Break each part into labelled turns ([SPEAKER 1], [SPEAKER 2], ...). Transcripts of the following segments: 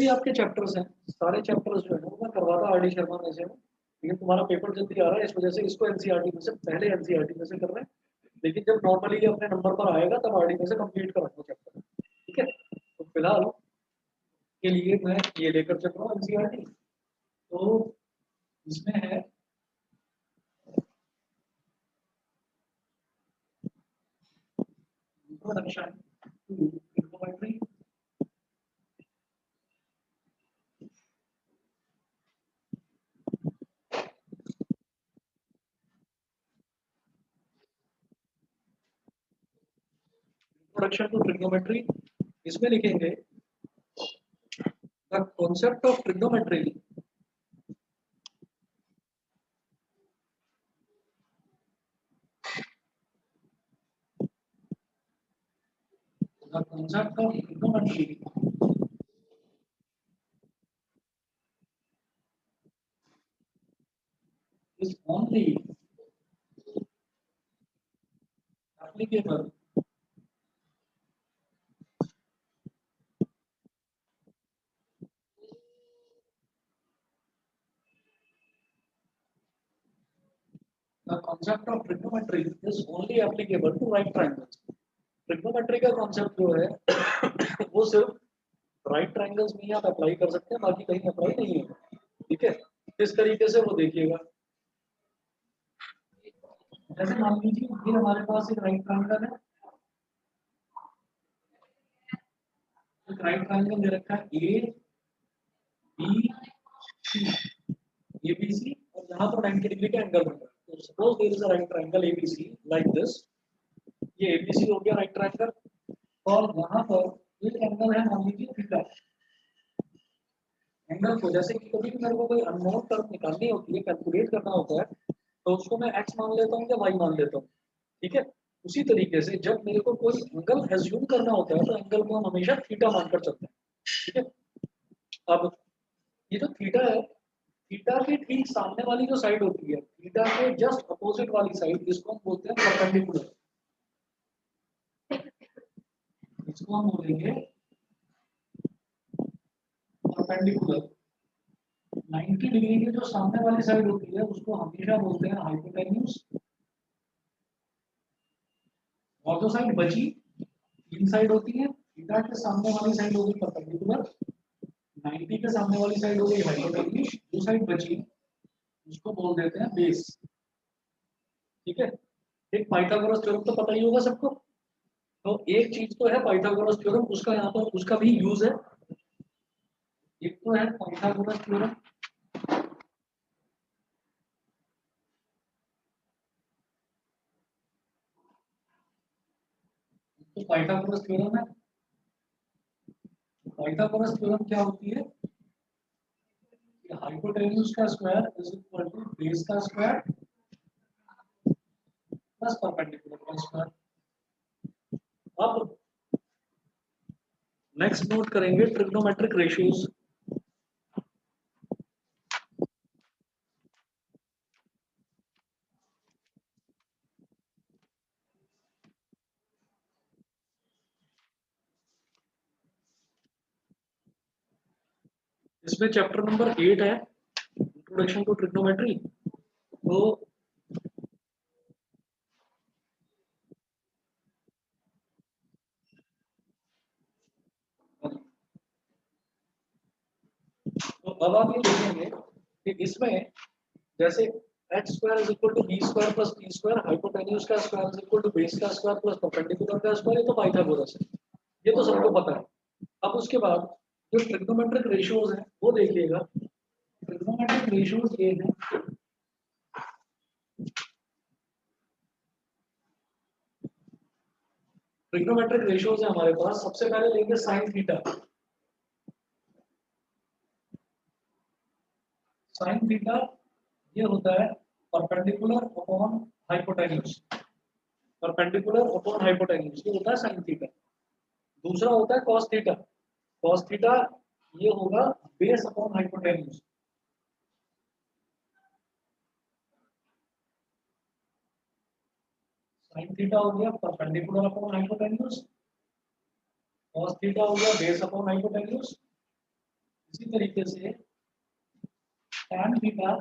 [SPEAKER 1] भी आपके चैप्टर्स हैं, सारे चैप्टर्स जो है ना वो मैं करवाता आर डी शर्मा में से हूँ, लेकिन तुम्हारा पेपर जल्दी आ रहा है इस वजह से इसको एनसीईआरटी में से पहले एनसीईआरटी में से कर रहे हैं, लेकिन जब नॉर्मली अपने नंबर पर आएगा तब आरडी में से कंप्लीट कराऊंगा चैप्टर। ठीक है, तो फिलहाल के लिए मैं ये लेकर चल रहा हूँ एनसीईआरटी। तो इसमें है introduction to trigonometry, introduction to trigonometry. इसमें लिखेंगे द कॉन्सेप्ट ऑफ ट्रिग्नोमेट्री, द कॉन्सेप्ट ऑफ ट्रिग्नोमेट्री is only applicable the concept of trigonometry is only applicable to right triangles। Trigonometry का कॉन्सेप्ट जो है वो सिर्फ राइट ट्रायंगल्स में ही आप अप्लाई कर सकते हैं, बाकी कहीं अप्लाई नहीं है। ठीक है, किस तरीके से वो देखिएगा। जैसे मान लीजिए ये हमारे पास एक राइट ट्रायंगल है, एक राइट ट्रायंगल दे रखा है ए बी सी, ए बी सी, और यहाँ पर 90 डिग्री का एंगल बन रहा है। तो suppose there is a right triangle A B C like this, ये ए बी सी हो गया राइट ट्रायंगल, और यहाँ पर एक एंगल है मान लीजिए थीटा। एंगल को जैसे कि कभी भी मेरे को कोई अननोन टर्म निकालनी होती है, कैलकुलेट करना होता है, तो उसको मैं x मान लेता हूँ या y मान लेता हूँ। ठीक है, उसी तरीके से जब मेरे को कोई एंगल एज्यूम करना होता है तो एंगल को हम हमेशा थीटा मानकर चलते हैं। ठीक है, अब ये जो थीटा है, थीटा के ठीक सामने वाली जो साइड होती है, थीटा के जस्ट अपोजिट वाली साइड, इसको हम बोलते हैं परपेंडिकुलर। इसको हम बोलेंगे परपेंडिकुलर। 90 डिग्री की जो सामने वाली साइड होती है उसको हमेशा बोलते हैं हाइपोटेन्यूज, और जो साइड बची, तीन साइड होती है, थीटा के सामने वाली साइड होगी परपेंडिकुलर, 90 के सामने वाली साइड होगी हाइपोटेन्यूज, जो साइड बची उसको बोल देते हैं बेस। ठीक है, एक पाइथागोरस थ्योरम तो पता ही होगा सबको। तो एक चीज तो है पाइथागोरस थ्योरम, उसका यहाँ पर उसका भी यूज है। एक तो है पाइथागोरस थ्योरम, तो पाइथागोरस थ्योरम है। पाइथागोरस थ्योरम क्या होती है, हाइपोटेन्यूज का square is equal to base का स्क्वायर प्लस परपेंडिकुलर का स्क्वायर। अब नेक्स्ट नोट करेंगे ट्रिग्नोमेट्रिक रेशियोज। इसमें चैप्टर नंबर 8 है, इंट्रोडक्शन टू ट्रिग्नोमेट्री। तो अब आप ये देखेंगे कि इसमें जैसे x square is equal to b square plus t square, hypotenuse का square is equal to base का स्क्वायर प्लस परपेंडिकुलर का स्क्वायर, ये तो पाइथागोरस है, ये तो सबको पता है। अब उसके बाद जो ट्रिग्नोमेट्रिक रेशियोज हैं वो देखिएगा। ट्रिग्नोमेट्रिक रेशियोज ये है, ट्रिग्नोमेट्रिक रेशियोज है हमारे पास। सबसे पहले लेंगे साइन थीटा। साइन थीटा ये होता है perpendicular upon hypotenuse, perpendicular upon hypotenuse ये होता है साइन थीटा। दूसरा होता है कॉस थीटा, कॉस थीटा ये होगा base upon hypotenuse. Sine theta हो गया perpendicular upon hypotenuse, cos theta हो गया बेस अपॉन हाइपोटेन्यूज। इसी तरीके से tan थीटा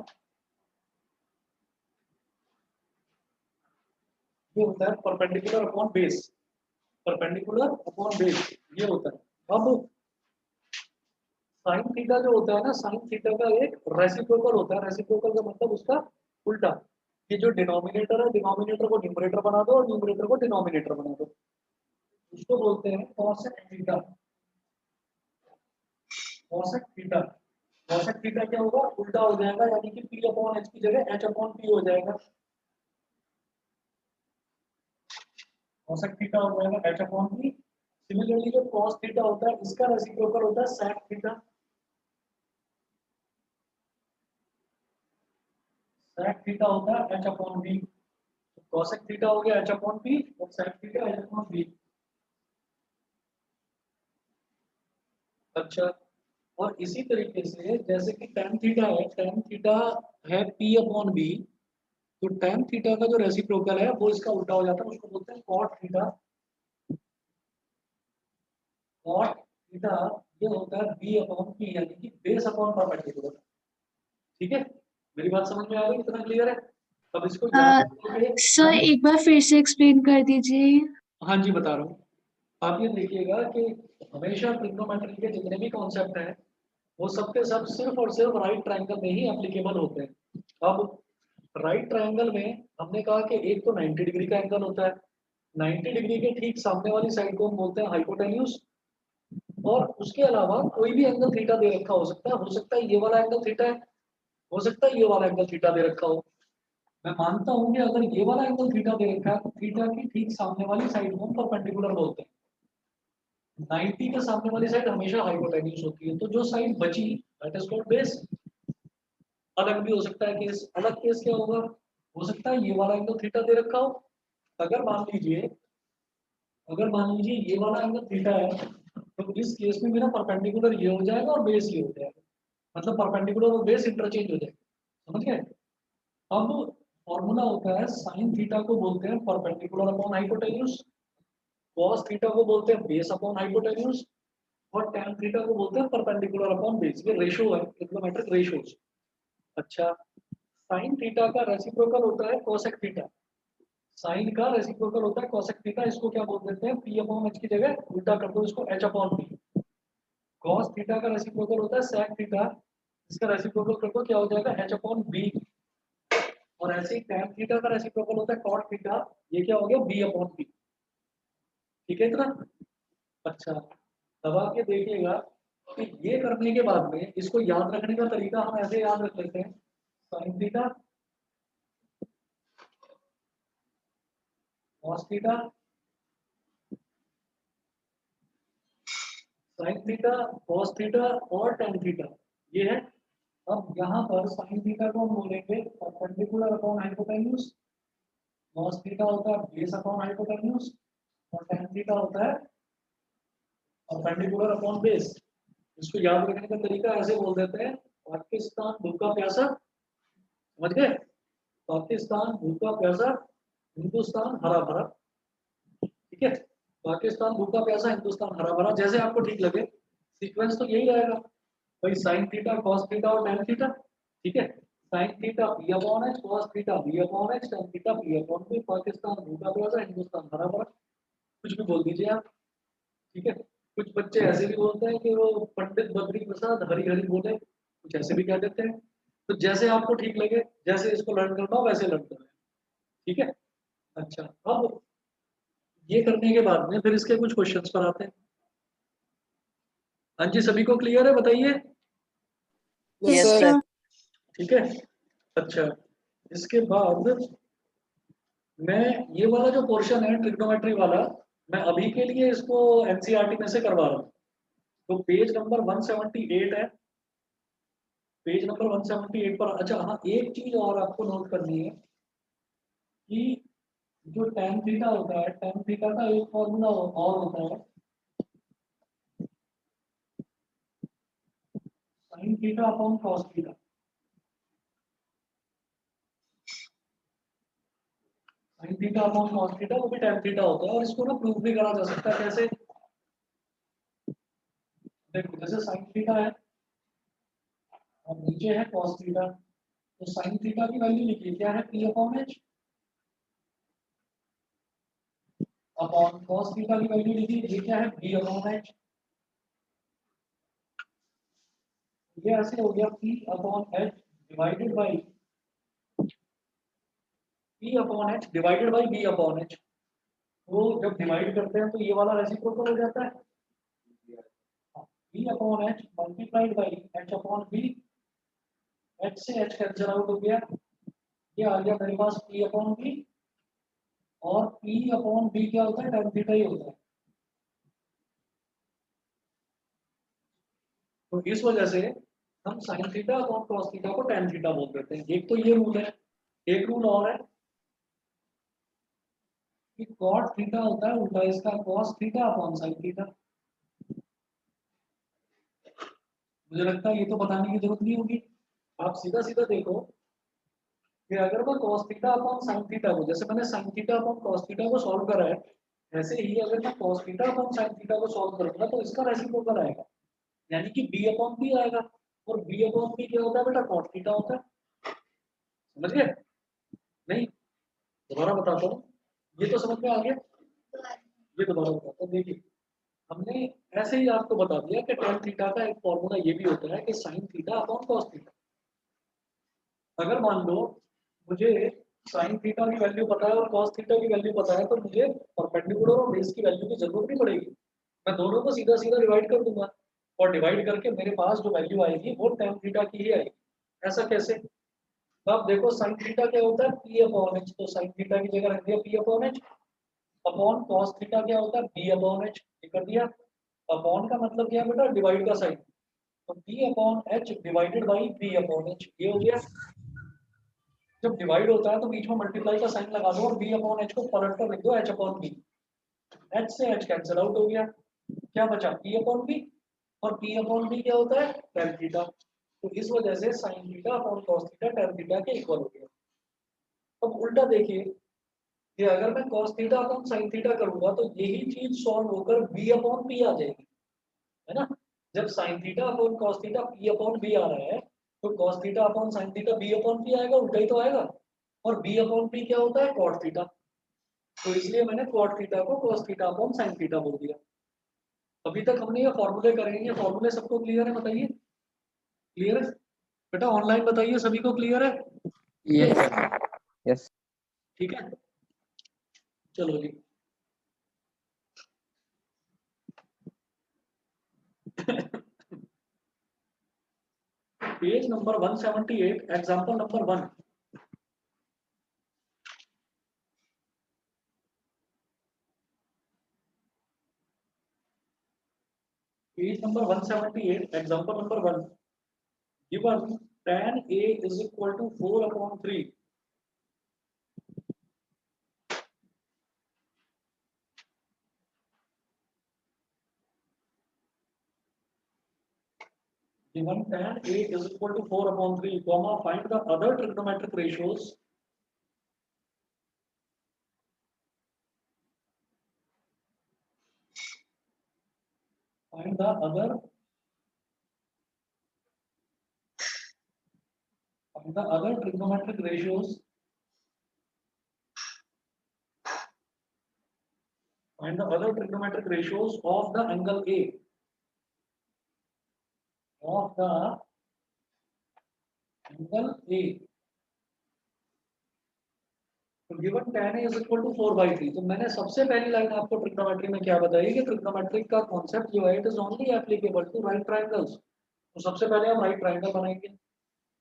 [SPEAKER 1] ये होता है perpendicular upon base, perpendicular upon base ये होता है। अब साइन थीटा जो होता है ना, साइन थीटा का एक रेसिप्रोकल होता है, रेसिप्रोकल का मतलब उसका उल्टा। ये जो डिनोमिनेटर है, डिनोमिनेटर को न्यूमरेटर बना दो और न्यूमरेटर को डिनोमिनेटर बना दो, उसको बोलते हैं cosec theta. Cosec theta, cosec theta क्या होगा, उल्टा हो जाएगा, यानी कि p अपॉन h की जगह h अपॉन p हो जाएगा। कॉसेक थीटा हो जाएगा h अपॉन p। सिमिलरली जो cos थीटा होता है इसका रेसिप्रोकल होता है sec थीटा। sec थीटा होता है h upon p। cosec theta हो गया h अपॉन p और sec theta h upon p। अच्छा, और इसी तरीके से जैसे कि tan थीटा है, tan थीटा है p अपॉन b, तो tan थीटा का जो रेसिप्रोकल है वो इसका उल्टा हो जाता है, उसको बोलते हैं cot थीटा। cot थीटा ये होता है b अपॉन p, यानी कि बेस अपॉन परपेंडिकुलर। ठीक है, मेरी बात समझ में आ गई, इतना क्लियर है? अब इसको याद रखोगे। हाँ
[SPEAKER 2] सर एक बार फिर से एक्सप्लेन कर दीजिए।
[SPEAKER 1] हाँ जी बता रहा हूँ। आप ये देखिएगा कि हमेशा ट्रिग्नोमेट्री के जितने भी कॉन्सेप्ट हैं वो सब के सब सिर्फ और सिर्फ राइट ट्रायंगल में ही एप्लीकेबल होते हैं। अब राइट ट्रायंगल में हमने कहा कि एक तो 90 डिग्री का एंगल होता है, 90 डिग्री के ठीक सामने वाली साइड को हम बोलते हैं हाइपोटेन्यूज। और उसके अलावा कोई भी एंगल थीटा दे रखा हो सकता है ये वाला एंगल थीटा है, हो सकता है ये वाला एंगल थीटा दे रखा हो। मैं मानता हूं कि अगर ये वाला एंगल थीटा दे रखा है तो थीटा की ठीक सामने वाली साइड को हम परपेंडिकुलर बोलते हैं। 90 के सामने वाली साइड हमेशा हाइपोटेन्यूज होती है, तो जो साइड बची दैट इज कॉल्ड बेस। अलग भी हो सकता है केस, अलग केस क्या होगा, हो सकता है ये वाला एंगल थीटा दे रखा हो। अगर मान लीजिए, अगर मान लीजिए ये वाला एंगल थीटा है, तो इस केस में मेरा परपेंडिकुलर ये हो जाएगा और बेस ये हो जाएगा, मतलब परपेंडिकुलर और बेस इंटरचेंज हो जाएगा। समझ गए? अब फॉर्मूला होता है साइन थीटा को बोलते हैं perpendicular upon hypotenuse, cos theta को बोलते हैं बेस अपॉन हाइपोटेन्यूज, और tan थीटा को बोलते हैं परपेंडिकुलर अपॉन बेस। ये रेशो है, ट्रिग्नोमेट्रिक रेशोज। अच्छा, साइन थीटा का रेसिप्रोकल होता है कोसेक थीटा। साइन का रेसिप्रोकल होता है कोसेक थीटा, इसको क्या बोल देते हैं, p अपॉन h की जगह उल्टा कर दो इसको h upon p। cos theta का रेसिप्रोकल होता है sec थीटा, इसका रेसिप्रोकल कर दो क्या हो जाएगा h अपॉन b। और ऐसे ही tan थीटा का रेसिप्रोकल होता है cot थीटा, ये क्या हो गया b अपॉन p। ठीक है इतना? अच्छा, अब आप ये देखिएगा कि ये करने के बाद में इसको याद रखने का तरीका हम ऐसे याद रख लेते हैं, sine theta cos theta sin theta cos theta और tan थीटा, ये है। अब यहाँ पर sin थीटा को हम बोलेंगे perpendicular upon hypotenuse, cos theta होता है बेस अपॉन हाइपोटेन्यूज, और tan थीटा होता है परपेंडिकुलर अपॉन बेस। इसको याद रखने का तरीका ऐसे बोल देते हैं, पाकिस्तान भूखा प्यासा, समझ गए? पाकिस्तान भूखा प्यासा, हिंदुस्तान हरा भरा। ठीक है, पाकिस्तान भूखा प्यासा, हिंदुस्तान हरा भरा, जैसे आपको ठीक लगे। सीक्वेंस तो यही रहेगा भाई, साइन थीटा cos थीटा और tan थीटा। ठीक है, sine theta p upon h, cos theta b upon h, tan theta p upon b। Pakistan भूखा प्यासा, हिंदुस्तान हरा भरा, कुछ भी बोल दीजिए आप। ठीक है, कुछ बच्चे ऐसे भी बोलते हैं कि वो पंडित बद्री प्रसाद हरी हरी बोले, कुछ ऐसे भी कह देते हैं। तो जैसे आपको ठीक लगे, जैसे इसको लर्न करना हो वैसे लर्न करें। ठीक है, अच्छा, अब ये करने के बाद में फिर इसके कुछ क्वेश्चंस पर आते हैं। हाँ जी, सभी को क्लियर है बताइए?
[SPEAKER 2] Yes
[SPEAKER 3] yes
[SPEAKER 2] sir.
[SPEAKER 3] सर।
[SPEAKER 1] ठीक है, अच्छा, इसके बाद मैं ये वाला जो पोर्शन है ट्रिग्नोमेट्री वाला, मैं अभी के लिए इसको एनसीईआरटी में से करवा रहा हूँ। तो पेज नंबर 178 है, पेज नंबर 178 पर। अच्छा हाँ, एक चीज और आपको नोट करनी है कि जो tan थीटा होता है, tan थीटा का एक फॉर्मूला और होता है sin theta upon cos theta. sin theta upon cos theta वो भी tan थीटा होता है, और इसको ना प्रूफ भी करा जा सकता है कैसे। देखो जैसे sin थीटा है, और नीचे है cos थीटा। तो sin थीटा की वैल्यू लिखिए, क्या है p upon h, upon cos theta की वैल्यू लिखिए, ये क्या है b अपॉन h। ये ऐसे हो गया p upon h divided by b upon h। तो जब डिवाइड करते हैं तो ये वाला रेसिप्रोकल हो जाता है, b upon h multiplied by h upon b। h से h कैंसिल आउट हो गया, ये आ गया मेरे पास p अपॉन b। और p अपॉन b क्या होता है, tan थीटा ही होता है। तो इस वजह से हम sin theta upon cos theta को tan थीटा बोल देते हैं। एक तो ये रूल है, एक रूल और है कि cot थीटा होता है उल्टा इसका, cos theta upon sin theta. मुझे लगता है ये तो बताने की जरूरत नहीं होगी, आप सीधा सीधा देखो कि अगर मैं cos theta upon sin theta को, जैसे मैंने sin theta upon cos theta को सॉल्व करा है, ऐसे ही अगर मैं cos theta upon sin theta को सॉल्व करूंगा तो इसका रेसिप्रोकल आएगा, यानी कि b अपॉन b आएगा। और b अपॉन b क्या होता है बेटा, cot थीटा होता है। समझ गए? नहीं, दोबारा बताता हूँ, ये तो समझ में आ गया, ये दोबारा बताता हूँ। देखिए, हमने ऐसे ही आपको बता दिया कि tan थीटा का एक फॉर्मूला ये भी होता है कि sin theta upon cos theta. अगर मान लो मुझे sin थीटा की वैल्यू पता है और cos थीटा की वैल्यू पता है, तो मुझे परपेंडिकुलर और बेस की वैल्यू की जरूरत नहीं पड़ेगी, मैं दोनों को सीधा सीधा डिवाइड कर दूंगा और डिवाइड करके मेरे पास जो वैल्यू आएगी वो tan थीटा की ही आएगी। ऐसा कैसे? तो आप देखो sin थीटा क्या होता है, p अपॉन h। तो sin थीटा की जगह रख दिया p upon h। Upon cos theta क्या होता है, b अपॉन h, ये कर दिया। अपॉन का मतलब क्या है बेटा, डिवाइड का साइन। तो p upon h divided by b upon h, ये हो गया। जब डिवाइड होता है तो बीच में मल्टीप्लाई का साइन लगा दो और b अपॉन h को पलट कर लिख दो h अपॉन b। h से h कैंसिल आउट हो गया, क्या बचा p अपॉन b। और p अपॉन b क्या होता है, tan थीटा। तो इस वजह से sin theta upon cos theta tan theta के इक्वल हो गया। अब उल्टा देखिए कि अगर मैं cos theta upon sin theta करूंगा तो यही चीज सॉल्व होकर b अपॉन p आ जाएगी, है ना। जब sin theta upon cos theta p upon b आ रहा है तो cos theta upon sin theta b upon p आएगा, उल्टा ही तो आएगा। और b अपॉन p क्या होता है, cot थीटा। तो इसलिए मैंने cot थीटा को cos theta upon sin theta बोल दिया। अभी तक हमने ये फॉर्मूले करे हैं, ये फॉर्मूले सबको क्लियर है, बताइए। क्लियर है बेटा, ऑनलाइन बताइए सभी को क्लियर है।
[SPEAKER 3] Yes yes.
[SPEAKER 1] ठीक है, चलो जी। Page number 178, example number 1। Page number 178, example number 1। Given tan a is equal to 4 upon 3। Given tan a is equal to 4 upon 3, comma, find the other trigonometric ratios. Find the other trigonometric ratios. Find the other trigonometric ratios of the angle A. Of the angle A. तो given tan a is equal to 4/3, तो मैंने सबसे पहली line आपको trigonometry में क्या बताई कि ट्रिग्नोमेट्री का कॉन्सेप्ट जो है it is only applicable to right triangles. तो सबसे पहले हम राइट ट्रायंगल बनाएंगे।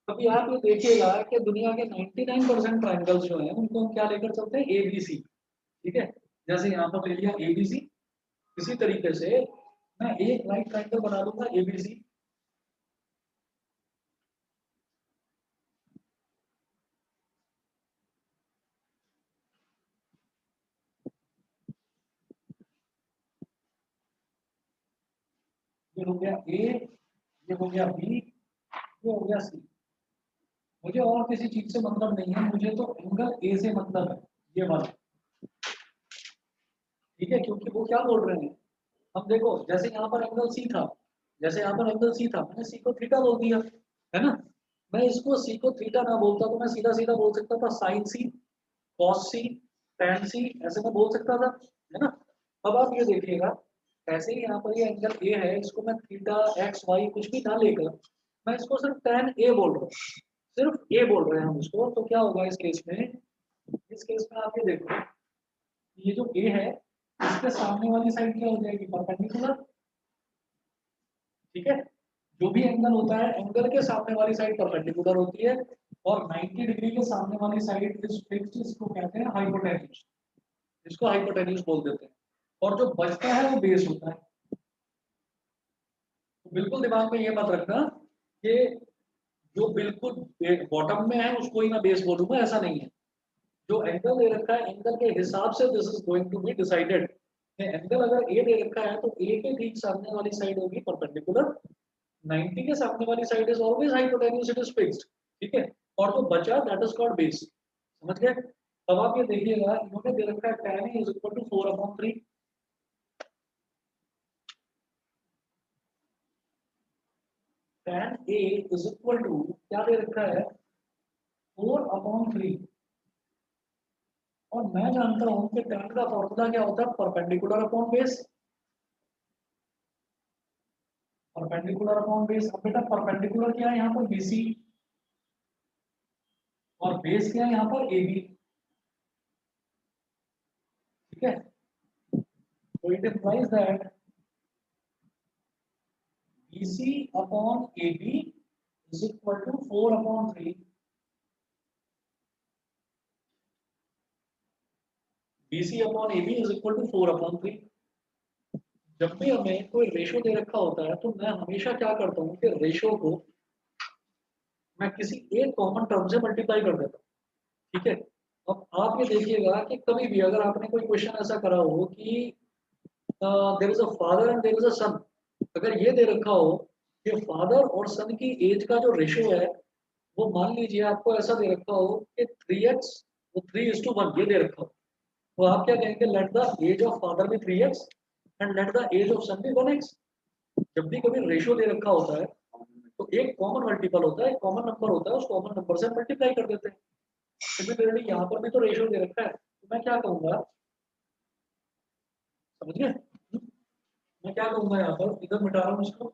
[SPEAKER 1] अभी आप ये देखिएगा कि दुनिया के 99% ट्रायंगल्स जो हैं उनको हम क्या लेकर चलते हैं, ABC। ठीक है, जैसे यहाँ पर ले लिया ABC, इसी तरीके से मैं एक राइट ट्रायंगल बना लूंगा ABC। ये हो गया A, ये हो गया B, ये हो गया C। मुझे और किसी चीज से मतलब नहीं है, मुझे तो एंगल A से मतलब है, ये वाला। ठीक है, क्योंकि वो क्या बोल रहे हैं, अब देखो जैसे यहाँ पर एंगल C था, जैसे यहाँ पर एंगल C था, मैंने C को थीटा बोल दिया। है ना। मैं इसको सी को थीटा ना बोलता तो मैं सीधा सीधा बोल सकता था साइन सी, कॉस सी, टैन सी, ऐसे मैं बोल सकता था, है ना। अब आप ये देखिएगा, ऐसे ही यहाँ पर ये एंगल ए है, इसको मैं थीटा एक्स वाई कुछ भी ना लेकर मैं इसको सिर्फ टैन ए बोल रहा हूँ, सिर्फ ए बोल रहे हैं हम इसको, तो क्या होगा इस केस में, इस केस में आप ये देखो, ये जो ए है इसके सामने वाली साइड क्या हो जाएगी, परपेंडिकुलर। ठीक है, जो भी एंगल होता है एंगल के सामने वाली साइड परपेंडिकुलर होती है, और 90 डिग्री के सामने वाली साइड इस फिक्स्ड, इसको कहते हैं हाइपोटेन्यूज, इसको हाइपोटेन्यूज बोल देते हैं, और जो बचता है वो बेस होता है। तो बिल्कुल दिमाग में ये मत रखना कि जो बिल्कुल बॉटम में है उसको ही मैं बेस बोलूंगा, ऐसा नहीं है। जो एंगल दे रखा है एंगल के हिसाब से this is going to be decided. Angle अगर ए दे रखा है तो ए के ठीक सामने वाली साइड होगी परपेंडिकुलर, 90 के सामने वाली side is always hypotenuse, it is fixed. ठीक है, और जो बचा दैट इज कॉल्ड बेस। समझ गए। अब आप ये देखिएगा, इन्होंने दे रखा है tan a is equal to 4/3, tan a is equal to क्या दे रखा है 4/3, और मैं जानता हूं कि tan का फॉर्मूला क्या होता है, perpendicular upon base, perpendicular upon base. अब बेटा परपेंडिकुलर क्या है यहाँ पर BC, और बेस क्या है यहाँ पर AB। ठीक है, so it implies that BC upon AB is equal to 4/3, BC upon AB is equal to 4/3। जब भी हमें कोई रेशो दे रखा होता है तो मैं हमेशा क्या करता हूँ कि रेशो को मैं किसी एक कॉमन टर्म से मल्टीप्लाई कर देता हूँ। ठीक है, अब आप ये देखिएगा कि कभी भी अगर आपने कोई क्वेश्चन ऐसा करा हो कि there is a father and there is a son, अगर ये दे रखा हो कि फादर और सन की एज का जो रेशो है वो मान लीजिए आपको ऐसा दे रखा हो कि 3x वो 3:1 ये दे रखा हो, तो आप क्या कहेंगे, let the age of father be 3x and let the age of son be 1x। जब भी कभी रेशो दे रखा होता है तो एक कॉमन मल्टीपल होता है, एक कॉमन नंबर होता है, उस कॉमन नंबर से मल्टीप्लाई कर देते हैं। सिमिलरली यहाँ पर भी तो रेशो दे रखा है, तो मैं क्या कहूंगा, समझिए, मैं क्या कहूंगा यहाँ पर, इधर मिटा रहा हूँ इसको,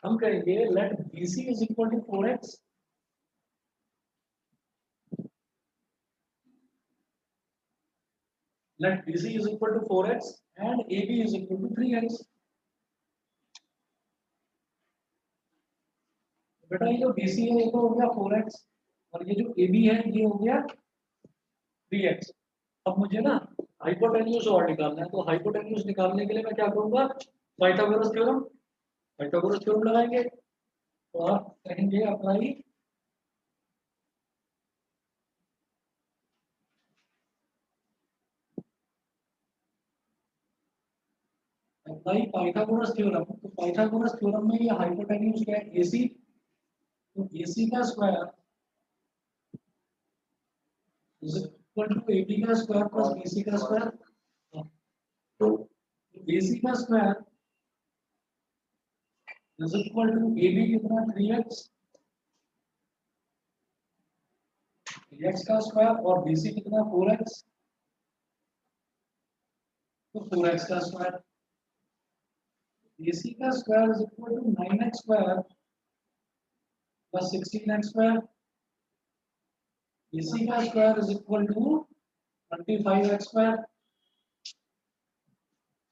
[SPEAKER 1] हम कहेंगे let BC is equal to 4x, let BC is equal to 4x and AB is equal to 3x। बेटा ये जो BC है ये तो हो गया 4x, और ये जो AB है ये हो गया 3x। अब मुझे ना हाइपोटेन्यूज और निकालना है, तो हाइपोटेन्यूज निकालने के लिए मैं क्या करूंगा, पाइथागोरस थ्योरम, पाइथागोरस थ्योरम लगाएंगे, तो आप कहेंगे अप्लाई अप्लाई पाइथागोरस थ्योरम। तो पाइथागोरस थ्योरम में ये हाइपोटेन्यूज क्या है, AC, तो AC का square is equal to AB का स्क्वायर प्लस BC का स्क्वायर, तो AC का square is equal to AB कितना 3x, 3x का स्क्वायर, और BC कितना 4x, तो 4x का स्क्वायर। AC का square is equal to 9x square plus 16x square, BC का square is equal to 25x square.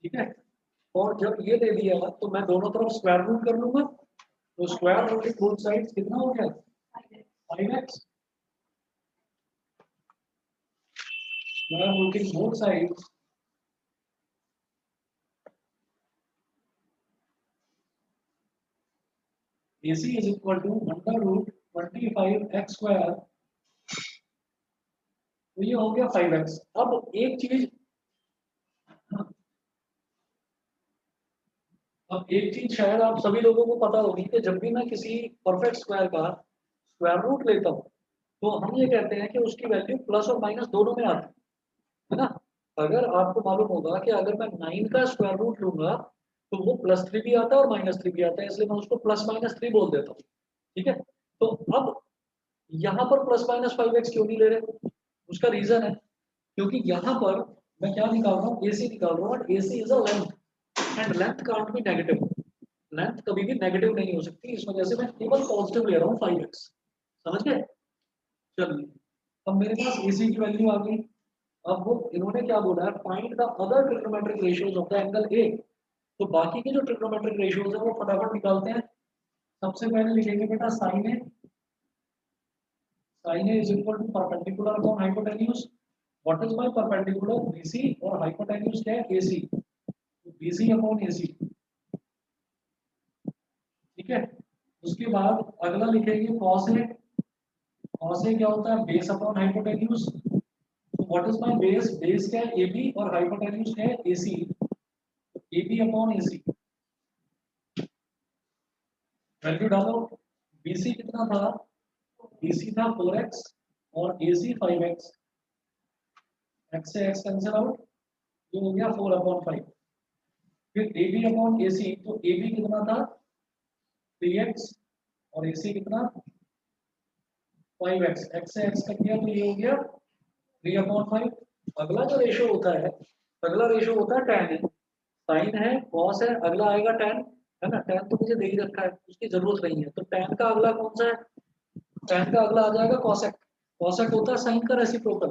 [SPEAKER 1] ठीक है, और जब ये दे दिया तो मैं दोनों तरफ स्क्वायर रूट कर लूंगा, तो स्क्वायर रूट बोथ साइड्स कितना हो गया 5x, square rooting both sides AC is equal to under root 25x square, तो ये हो गया 5x। अब एक चीज, अब एक चीज शायद आप सभी लोगों को पता होगी कि जब भी मैं किसी परफेक्ट स्क्वायर का स्क्वायर रूट लेता हूँ तो हम ये कहते हैं कि उसकी वैल्यू प्लस और माइनस दोनों में आती है, है ना। अगर आपको मालूम होगा कि अगर मैं 9 का स्क्वायर रूट लूंगा तो वो +3 भी आता है और -3 भी आता है, इसलिए मैं उसको +-3 बोल देता हूँ। ठीक है, तो अब यहाँ पर +-5x क्यों नहीं ले रहे? उसका रीजन है क्योंकि यहाँ पर मैं क्या निकाल रहा हूँ, AC निकाल रहा हूँ, और AC is a length and length can't be negative. Length कभी भी नेगेटिव नहीं हो सकती, इस वजह से मैं केवल पॉजिटिव ले रहा हूँ 5x। समझ गए? चलिए, अब मेरे पास AC की वैल्यू आ गई। अब वो इन्होंने क्या बोला है, find the other trigonometric ratios of the angle A। तो बाकी के जो ट्रिग्नोमेट्रिक रेशियोज है वो फटाफट निकालते हैं। सबसे पहले लिखेंगे बेटा sine A. Sine A is equal to perpendicular upon hypotenuse. What is my perpendicular? BC और हाइपोटेन्यूज क्या है? AC। तो BC अपॉन AC। ठीक है, उसके बाद अगला लिखेंगे कॉस ए। कॉस ए क्या होता है? Base upon hypotenuse. तो what is my base? Base क्या है? AB और हाइपोटेन्यूज क्या है? AC। तो AB अपॉन AC। वैल्यू डालो। BC कितना था? BC था 4x और AC 5x। x से x कैंसिल आउट, ये हो गया 4/5। फिर AB अपॉन AC, तो AB कितना था? 3x और AC कितना? 5x। x से x कट गया तो ये हो गया 3/5। अगला जो रेशो होता है, अगला रेशो होता है tan। साइन है, कॉस है, अगला आएगा tan। है ना, tan तो मुझे दे ही रखा है, उसकी जरूरत नहीं है। तो tan का अगला कौन सा है? tan का अगला आ जाएगा cosec। cosec होता है साइन का रेसिप्रोकल।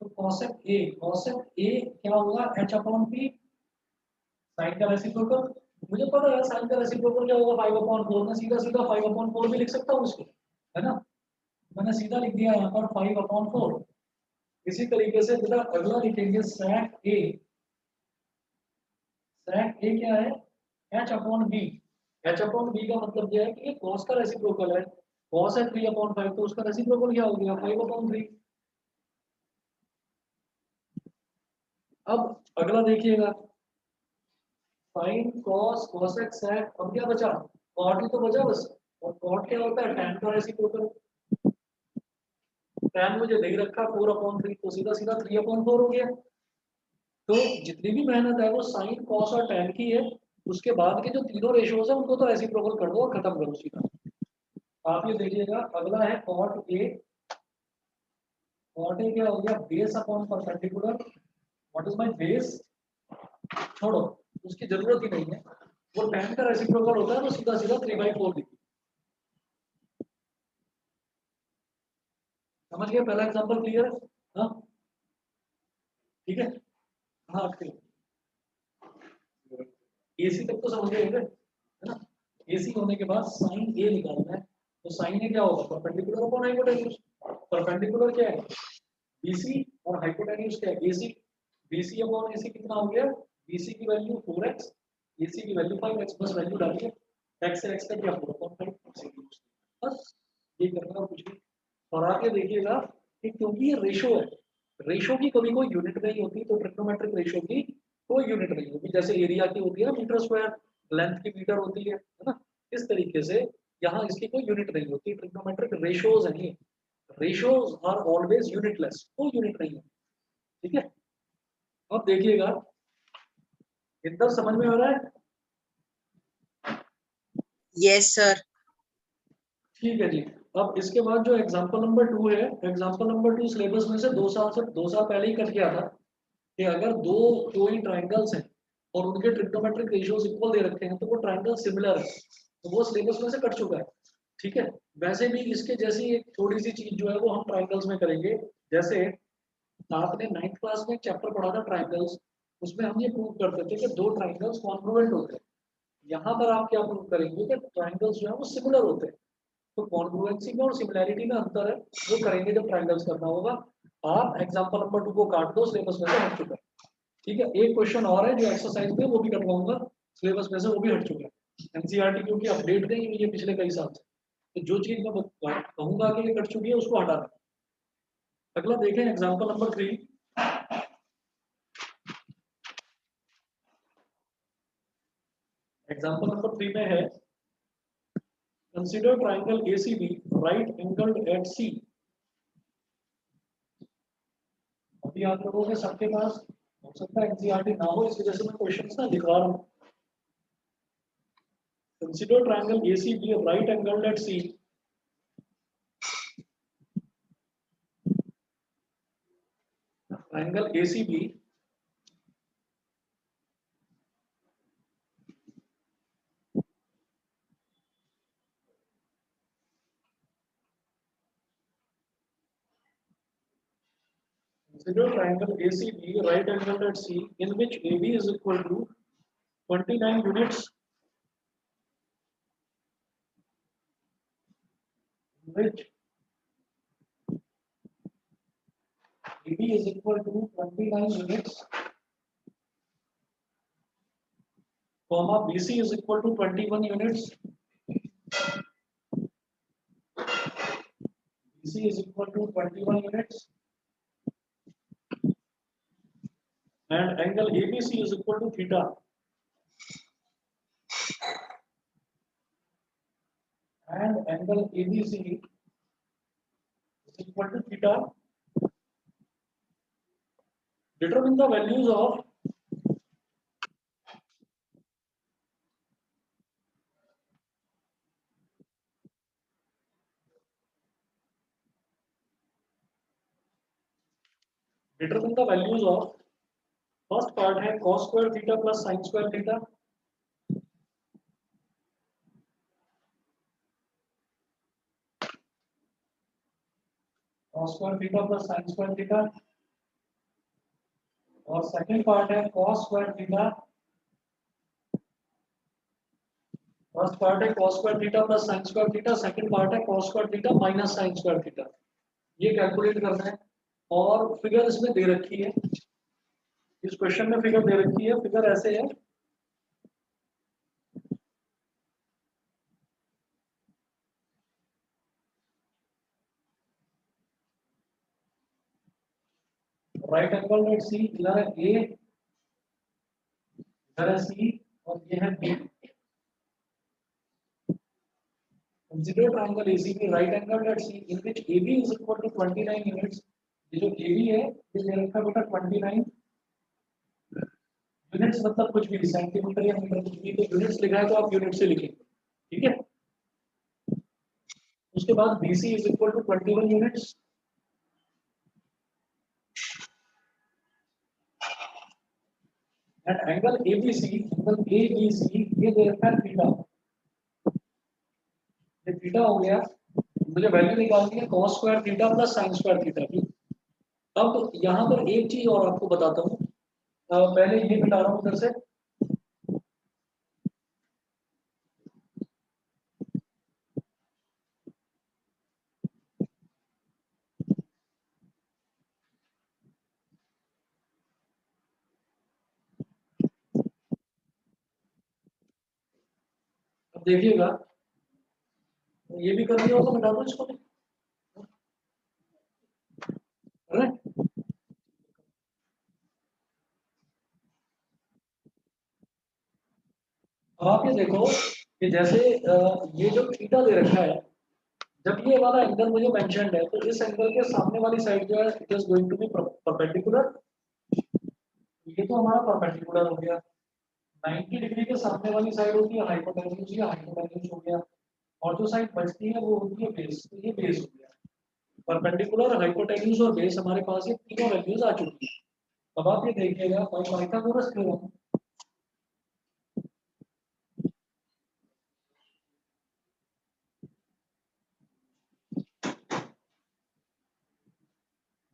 [SPEAKER 1] तो cosec a क्या होगा? h/p। साइन का रेसिप्रोकल मुझे पता है, साइन का रेसिप्रोकल क्या होगा? 5/4। मैं सीधा सीधा 5/4 भी लिख सकता हूँ उसको, है ना। मैंने सीधा लिख दिया यहाँ पर 5/4। इसी तरीके से बेटा अगला लिखेंगे sec a। sec a क्या है? h/b। h/b का मतलब क्या है कि ये cos का रेसिप्रोकल है। cos है 3/5, तो उसका रेसिप्रोकल क्या हो गया? 5/3। अब अगला देखिएगा, साइन कॉस कोसेक सेक। अब क्या बचा? कॉट ही तो बचा बस। और कॉट क्या होता है? tan का रेसिप्रोकल। tan मुझे दे रखा 4/3, तो सीधा सीधा 3/4 हो गया। तो जितनी भी मेहनत है वो साइन कॉस और tan की है। उसके बाद के जो तीनों रेशियोज है उनको तो रेसिप्रोकल कर दो और खत्म करो सीधा। आप ये देखिएगा, अगला है कॉट ए। कॉट ए क्या हो गया? Base upon perpendicular. What is my base? छोड़ो, उसकी जरूरत ही नहीं है। वो tan का रेसिप्रोकल होता है तो सीधा सीधा 3/4 लिखिए। समझ गए? पहला एग्जांपल क्लियर है? हाँ, ठीक है। हाँ, AC तक तो समझ गए होंगे, है ना। AC होने के बाद साइन ए निकालना है। तो साइन ए क्या होगा? Perpendicular upon hypotenuse. परपेंडिकुलर क्या है? BC और हाइपोटेन्यूज क्या है? AC। BC अपॉन AC कितना हो गया? BC की वैल्यू 4x, AC की वैल्यू 5x। बस वैल्यू डालिए, x से x का क्या 4/5। बस ये करना है, कुछ नहीं। और आगे देखिएगा कि क्योंकि ये रेशो है, रेशो की कभी कोई यूनिट नहीं होती, तो ट्रिग्नोमेट्रिक रेशो की कोई यूनिट नहीं होती। जैसे एरिया की होती है ना मीटर स्क्वायर, लेंथ की मीटर होती है ना। इस तरीके से यहाँ इसकी कोई यूनिट नहीं होती। ट्रिग्नोमेट्रिक रेशोज है, रेशोज आर ऑलवेज यूनिटलेस, कोई यूनिट नहीं है। ठीक है, अब देखिएगा, इतना समझ में आ रहा है?
[SPEAKER 4] Yes sir.
[SPEAKER 1] ठीक है जी। अब इसके बाद जो एग्जांपल नंबर 2 है, एग्जांपल नंबर 2 सिलेबस में से 2 साल पहले ही कट गया था कि अगर दो कोई ट्रायंगल्स हैं और उनके ट्रिग्नोमेट्रिक रेशियोज इक्वल दे रखे हैं तो वो ट्रायंगल सिमिलर है। तो वो सिलेबस में से कट चुका है। ठीक है, वैसे भी इसके जैसी एक थोड़ी सी चीज जो है वो हम ट्रायंगल्स में करेंगे। जैसे आपने 9th क्लास में एक चैप्टर पढ़ा था ट्रायंगल्स, उसमें हम ये प्रूव करते थे कि दो ट्रायंगल्स कॉन्ग्रुएंट होते हैं। यहाँ पर आप क्या प्रूव करेंगे कि ट्रायंगल्स जो है वो सिमिलर होते हैं। तो कॉन्ग्रुएंसी में और सिमिलैरिटी में अंतर है, वो करेंगे जब ट्रायंगल्स करना होगा। आप एग्जांपल नंबर 2 को काट दो, सिलेबस में से हट चुका है। ठीक है, एक क्वेश्चन और है जो एक्सरसाइज में, वो भी कटवाऊंगा, सिलेबस में से वो भी हट चुका है। एनसीईआरटी क्योंकि अपडेट नहीं हुई है पिछले कई साल से, तो जो चीज मैं कहूंगा कि ये कट चुकी है उसको हटाना। अगला देखें एग्जांपल नंबर 3। एग्जांपल नंबर 3 में है, consider triangle ACB right angled at C अभी आप लोगों के सबके पास हो सकता है एनसीईआरटी ना हो, इस वजह से मैं क्वेश्चंस ना दिखा रहा हूँ। Consider triangle ACB of right angled at C. Triangle ACB consider triangle ACB right angled at C in which AB is equal to 29 units, in which AB is equal to 29 units, comma BC is equal to 21 units, BC is equal to 21 units, and angle ABC is equal to theta. And angle ABC is equal to theta. Determine the values of first part है cos square theta plus sin square theta. Cos square theta plus sin square theta. और second part है cos square theta. First part है cos square theta plus sin square theta. Second part है cos square theta minus sin square theta. ये calculate करना है और figure इसमें दे रखी है, इस क्वेश्चन में फिगर दे रखी है। फिगर ऐसे है, राइट एंगल एट सी, इधर है ए, इधर है सी और ये है B. Consider triangle ACB right angled at C in which AB is equal to 29 units. ये जो AB है ये दे रखा बेटा 29 यूनिट्स, मतलब कुछ भी सेंटीमीटर या मीटर कुछ भी, तो यूनिट्स लिखा है तो आप यूनिट से लिखेंगे, ठीक है। उसके बाद BC is equal to 21 units and angle ABC ये दे रखा है थीटा। ये थीटा हो गया, मुझे वैल्यू निकालनी है cos square theta plus sin square theta की। अब यहाँ पर एक चीज और आपको बताता हूँ, पहले ये मिटा रहा हूँ इधर से। अब देखिएगा, ये भी कर दिया हो तो मिटा दो इसको भी, अब आप ये देखो कि जैसे ये जो थीटा दे रखा है, जब ये वाला एंगल मुझे मेंशन्ड है तो इस एंगल के सामने वाली साइड जो है it is going to be perpendicular. ये तो हमारा परपेंडिकुलर हो गया। 90 डिग्री के सामने वाली साइड होती है हाइपोटेन्यूज, या हाइपोटेन्यूज हो गया, और जो साइड बचती है वो होती है बेस, तो ये बेस हो गया। परपेंडिकुलर, हाइपोटेन्यूज और बेस हमारे पास ये तीनों वैल्यूज आ चुकी है। अब आप ये देखिएगा Pythagoras theorem,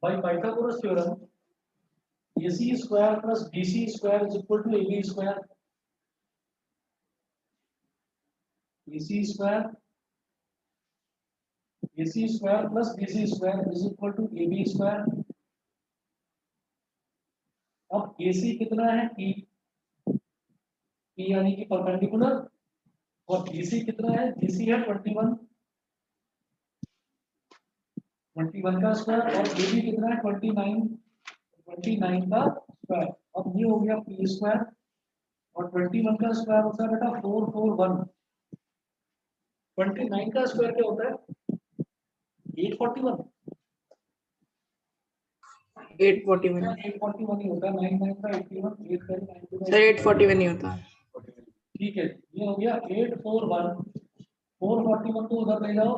[SPEAKER 1] by Pythagoras theorem, AC square plus BC square is equal to AB square. AC square plus BC square is equal to AB square. अब AC कितना है P यानी कि परपेंडिकुलर, और BC कितना है, BC है 21 का स्क्वायर, और AB कितना है 29 का स्क्वायर। अब ये हो गया P स्क्वायर, और 21 का स्क्वायर होता है बेटा 441। 29 का स्क्वायर क्या होता है 841,
[SPEAKER 4] 841
[SPEAKER 1] 841 ही होता है, 9 9 का 81, 8 का 92
[SPEAKER 4] सर 841 ही होता है।
[SPEAKER 1] ठीक है, ये हो गया 841, 441 को उधर ले जाओ,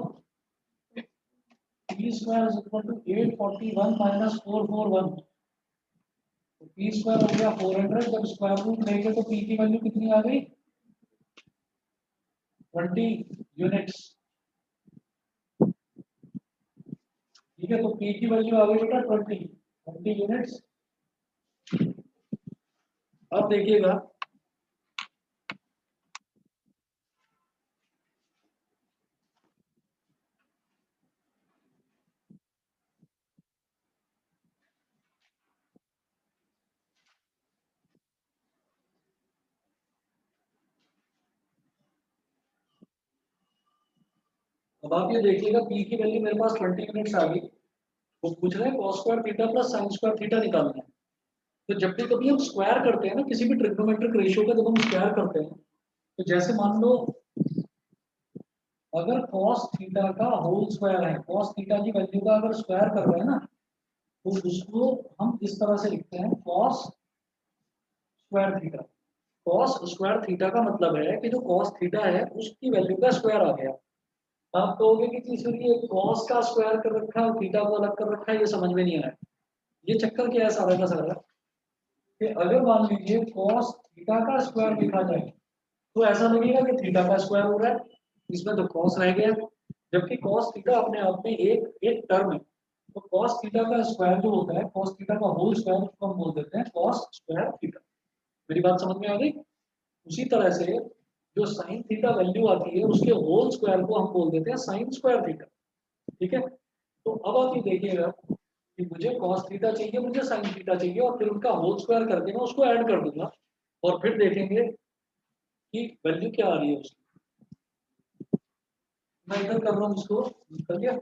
[SPEAKER 1] p square is equal to 841 minus 441, तो p स्क्वायर हो गया 400, जब स्क्वायर रूट लेंगे तो p की वैल्यू कितनी आ गई, 20 यूनिट्स। ठीक है, तो p की वैल्यू आ गई बेटा 20 यूनिट्स। अब देखिएगा अब आप ये देखिएगा p की वैल्यू मेरे पास 20 यूनिट्स आ गई, वो पूछ रहे हैं cos square theta plus sin square theta निकालना है। तो जब भी कभी हम स्क्वायर करते हैं ना किसी भी ट्रिग्नोमेट्रिक रेशियो का, जब हम स्क्वायर करते हैं तो जैसे मान लो अगर cos थीटा का होल स्क्वायर है, cos थीटा की वैल्यू का अगर स्क्वायर कर रहे हैं ना, तो उसको हम इस तरह से लिखते हैं cos square theta. cos square theta का मतलब है कि जो cos थीटा है उसकी वैल्यू का स्क्वायर आ गया। आप कहोगे कि तीसरी ये cos का स्क्वायर कर रखा है और थीटा को अलग कर रखा है, ये समझ में नहीं आ रहा है। ये चक्कर क्या है सारा का सारा, कि अगर मान लीजिए cos थीटा का स्क्वायर लिखा जाए तो ऐसा लगेगा कि थीटा का स्क्वायर हो रहा है, इसमें तो cos रह गया, जबकि cos थीटा अपने आप में एक एक टर्म है। तो cos थीटा का स्क्वायर जो होता है, cos थीटा का होल स्क्वायर उसको हम बोल देते हैं cos स्क्वायर थीटा। मेरी बात समझ में आ गई। उसी तरह से जो sin थीटा वैल्यू आती है उसके होल स्क्वायर को हम बोल देते हैं sin स्क्वायर थीटा। ठीक है, तो अब आप ये देखिएगा कि मुझे cos थीटा चाहिए, मुझे sin थीटा चाहिए, और फिर उनका होल स्क्वायर करके मैं उसको ऐड कर दूंगा और फिर देखेंगे कि वैल्यू क्या आ रही है उसकी। मैं इधर कर रहा हूँ इसको, कर दिया।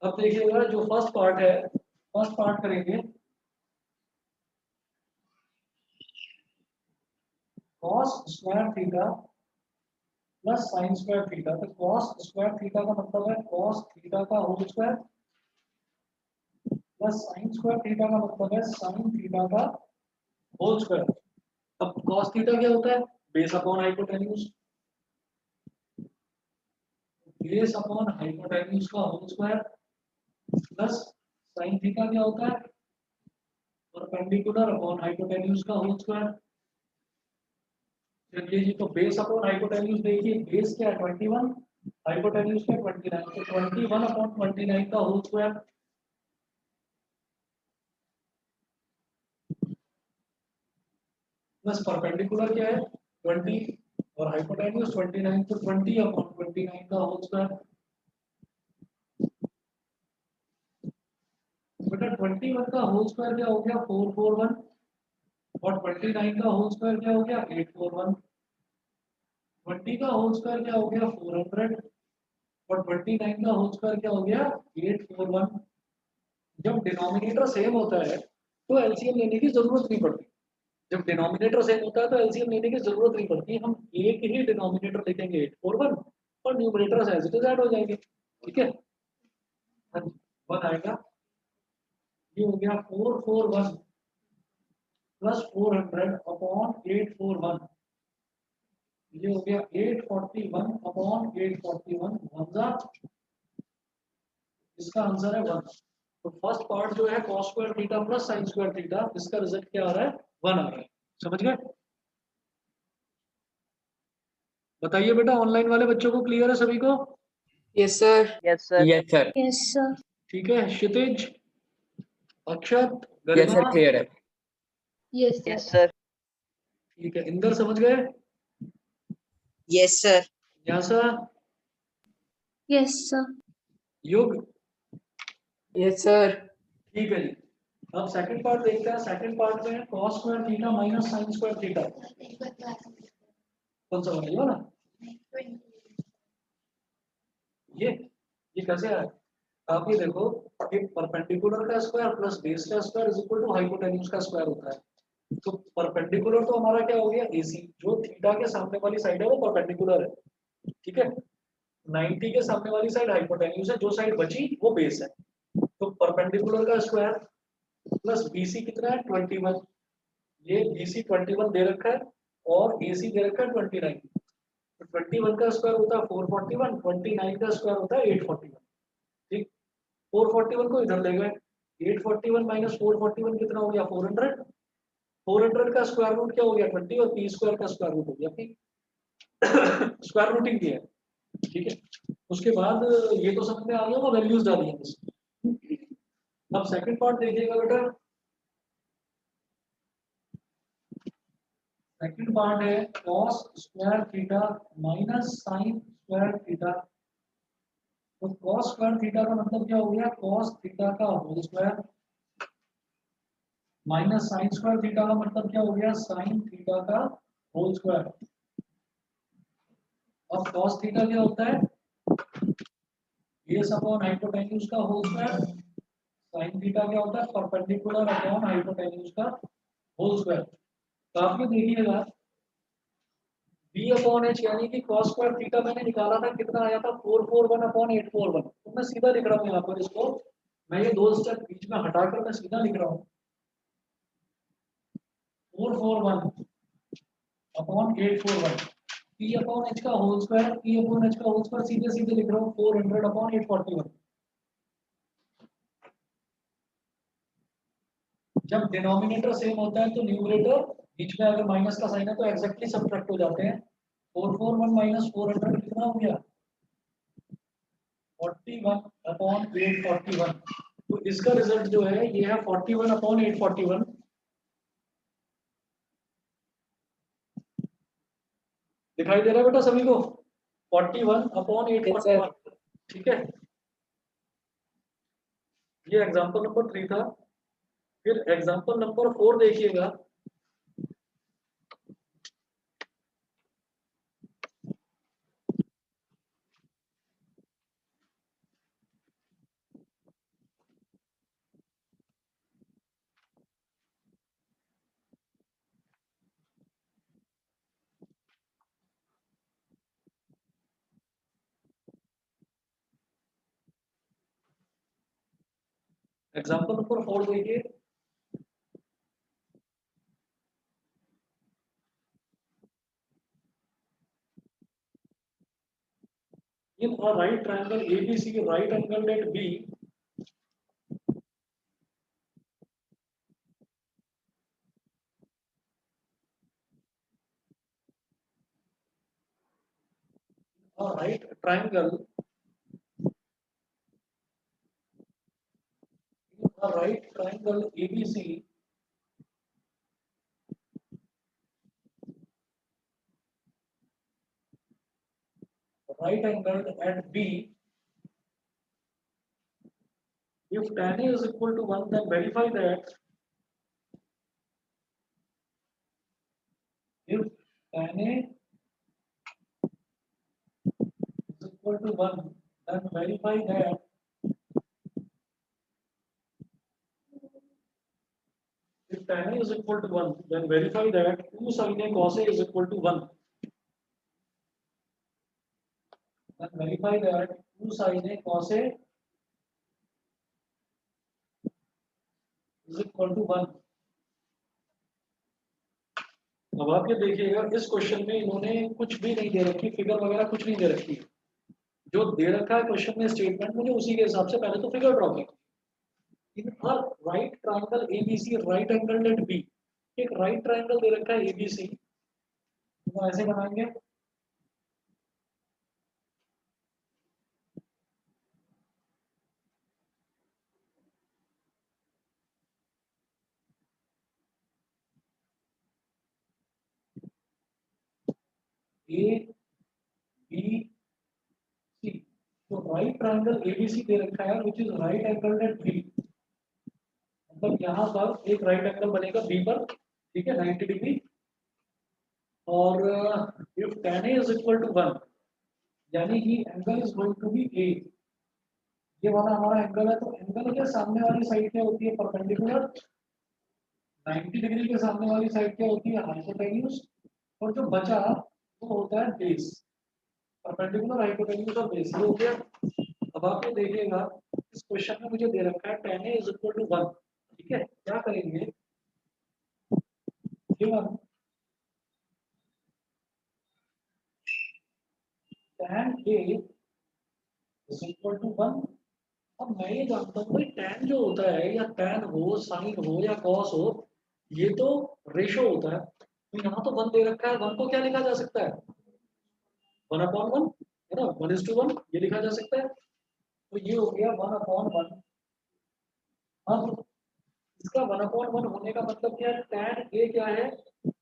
[SPEAKER 1] अब देखिएगा जो फर्स्ट पार्ट है, फर्स्ट पार्ट करेंगे cos square theta plus sin square theta. तो cos स्क्वायर थीटा का मतलब है cos थीटा का whole square plus sin square theta का मतलब है sin थीटा का होल स्क्वायर। अब cos थीटा क्या होता है, base upon hypotenuse, base upon hypotenuse का whole square plus sin theta क्या होता है, परपेंडिकुलर अपॉन हाइपोटेन्यूज का होल स्क्वायर। चलिए जी, तो बेस अपॉन हाइपोटेन्यूज देखिए, बेस क्या है 21, हाइपोटेन्यूज क्या 29, तो 21 अपॉन 29 का होल स्क्वायर प्लस परपेंडिकुलर क्या है 20 और हाइपोटेन्यूज 29, तो 20 अपॉन 29 का होल स्क्वायर। बेटा 21 का होल स्क्वायर क्या हो गया 441 और 29 का होल स्क्वायर क्या हो गया 841। 20 का होल स्क्वायर क्या हो गया 400 और 29 का होल स्क्वायर क्या हो गया 841। जब डिनोमिनेटर सेम होता है तो एलसीएम लेने की जरूरत नहीं पड़ती। जब डिनोमिनेटर सेम होता है तो एलसीएम लेने की जरूरत नहीं पड़ती, हम एक ही डिनोमिनेटर लिखेंगे 841 और numerator as it is add हो जाएंगे। ठीक है, हाँ जी, वन आएगा, ये हो गया 441 प्लस 400 अपॉन 841, ये हो गया 841 अपॉन 841 वन, इसका आंसर है 1। तो फर्स्ट पार्ट जो है cos square theta plus sin square theta, इसका रिजल्ट क्या आ रहा है 1 आ रहा है। समझ गए। बताइए बेटा, ऑनलाइन वाले बच्चों को क्लियर है सभी को।
[SPEAKER 4] Yes sir.
[SPEAKER 3] Yes, sir.
[SPEAKER 2] Yes, sir.
[SPEAKER 1] ठीक है, क्षितिज, अक्षत,
[SPEAKER 3] Yes, sir.
[SPEAKER 1] गरिमा,
[SPEAKER 3] Clear है।
[SPEAKER 2] Yes,
[SPEAKER 3] Yes, sir.
[SPEAKER 1] ठीक है, इंदर समझ गए,
[SPEAKER 4] yes sir.
[SPEAKER 1] Nyasa,
[SPEAKER 2] Yes, sir.
[SPEAKER 1] Yug,
[SPEAKER 4] yes sir.
[SPEAKER 1] ठीक है जी। अब सेकंड पार्ट देखते हैं। सेकंड पार्ट में cos square theta minus sin square theta, कौन सा वाला, ये वाला, ये कैसे है, आप ये देखो ये परपेंडिकुलर का स्क्वायर प्लस बेस का square is equal to hypotenuse का स्क्वायर होता है। तो परपेंडिकुलर तो हमारा क्या हो गया AC, जो थीटा के सामने वाली साइड है वो परपेंडिकुलर है, ठीक है। 90 के सामने वाली साइड हाइपोटेन्यूज है, जो साइड बची वो बेस है। तो परपेंडिकुलर का स्क्वायर प्लस BC कितना है 21, ये BC 21 दे रखा है और AC दे रखा है 29। तो 21 का स्क्वायर होता है 441, 29 का स्क्वायर होता है 841, ठीक। 441 को इधर ले गए, 841 माइनस 441 कितना हो गया 400, 400 का स्क्वायर रूट क्या हो गया 20 और p स्क्वायर का स्क्वायर रूट हो गया p, स्क्वायर रूटिंग किया है, ठीक है। उसके बाद ये तो समझ में आ गया, वो वैल्यूज डाली है इसमें। अब सेकंड पार्ट देखिएगा बेटा, सेकंड पार्ट है cos square theta minus sin square theta. तो cos स्क्वायर थीटा का मतलब क्या हो गया cos थीटा का whole square minus sin square theta का मतलब क्या हो गया sin थीटा का होल स्क्वायर। अब cos थीटा क्या होता है बेस अपॉन हाइपोटेन्यूज का होल स्क्वायर, sin थीटा क्या होता है परपेंडिकुलर अपॉन हाइपोटेन्यूज का होल स्क्वायर। तो आप ये देखिएगा b अपॉन h यानी कि cos स्क्वायर थीटा मैंने निकाला था कितना आया था 441 अपॉन 841। तो मैं सीधा लिख रहा हूँ यहाँ पर इसको, मैं ये दो स्टेप बीच में हटाकर मैं सीधा लिख रहा हूँ 441 अपॉन 841, p अपॉन h का whole square, p upon h का होल स्क्वायर सीधे सीधे लिख रहा हूँ 400 अपॉन 841। जब डिनोमिनेटर सेम होता है तो न्यूमरेटर बीच में अगर माइनस का साइन है तो एग्जैक्टली सब्ट्रैक्ट हो जाते हैं। 441 माइनस 400 कितना हो गया 41 अपॉन 841। तो इसका रिजल्ट जो है ये है 41 अपॉन 841। दिखाई दे रहा है बेटा सभी को 41 अपॉन
[SPEAKER 4] Yes, sir.
[SPEAKER 1] 841, ठीक है। ये एग्जांपल नंबर 3 था। फिर एग्जांपल नंबर 4 देखिएगा, एग्जांपल नंबर 4 देखिए। In a right triangle ABC, right angled at B, a right triangle, in a right triangle ABC, right angled at B, if tan A is equal to 1, then verify that if tan A is equal to 1, then verify that if tan A is equal to 1, then verify that 2 sin A cos A is equal to 1. Then verify that 2 sin A cos A is equal to 1. अब आप ये देखिएगा इस question में इन्होंने कुछ भी नहीं दे रखी, फिगर वगैरह कुछ नहीं दे रखी। जो दे रखा है क्वेश्चन में स्टेटमेंट, मुझे उसी के हिसाब से पहले तो फिगर ड्रॉ की। In a right triangle ABC right angle at B, एक राइट ट्रायंगल दे रखा है एबीसी, तो ऐसे बनाएंगे ए बी सी। तो राइट ट्रायंगल एबीसी दे रखा है which is right angle at B, मतलब यहाँ पर एक राइट एंगल बनेगा बी पर, ठीक है 90 डिग्री। और if tan A is equal to 1, यानी कि angle is going to be A, ये वाला हमारा एंगल है, तो एंगल के सामने वाली साइड क्या होती है? परपेंडिकुलर। 90 डिग्री के सामने वाली साइड क्या होती है? हाइपोटेन्यूज। और जो बचा वो होता है बेस। परपेंडिकुलर, हाइपोटेन्यूज और बेस, ये हो गया। अब आप ये देखिएगा, इस क्वेश्चन में मुझे दे रखा है tan a is equal to 1। ठीक है, क्या करेंगे? Given tan a is equal to 1। अब मैं ये जानता हूँ भाई, tan जो होता है, या tan हो, साइन हो या cos हो, ये तो रेशो होता है। तो यहाँ तो 1 दे रखा है, 1 को क्या लिखा जा सकता है? 1/1 है ना, 1:1 ये लिखा जा सकता है। तो ये हो गया 1/1। अब इसका 1/1 होने का मतलब क्या है? tan a क्या है?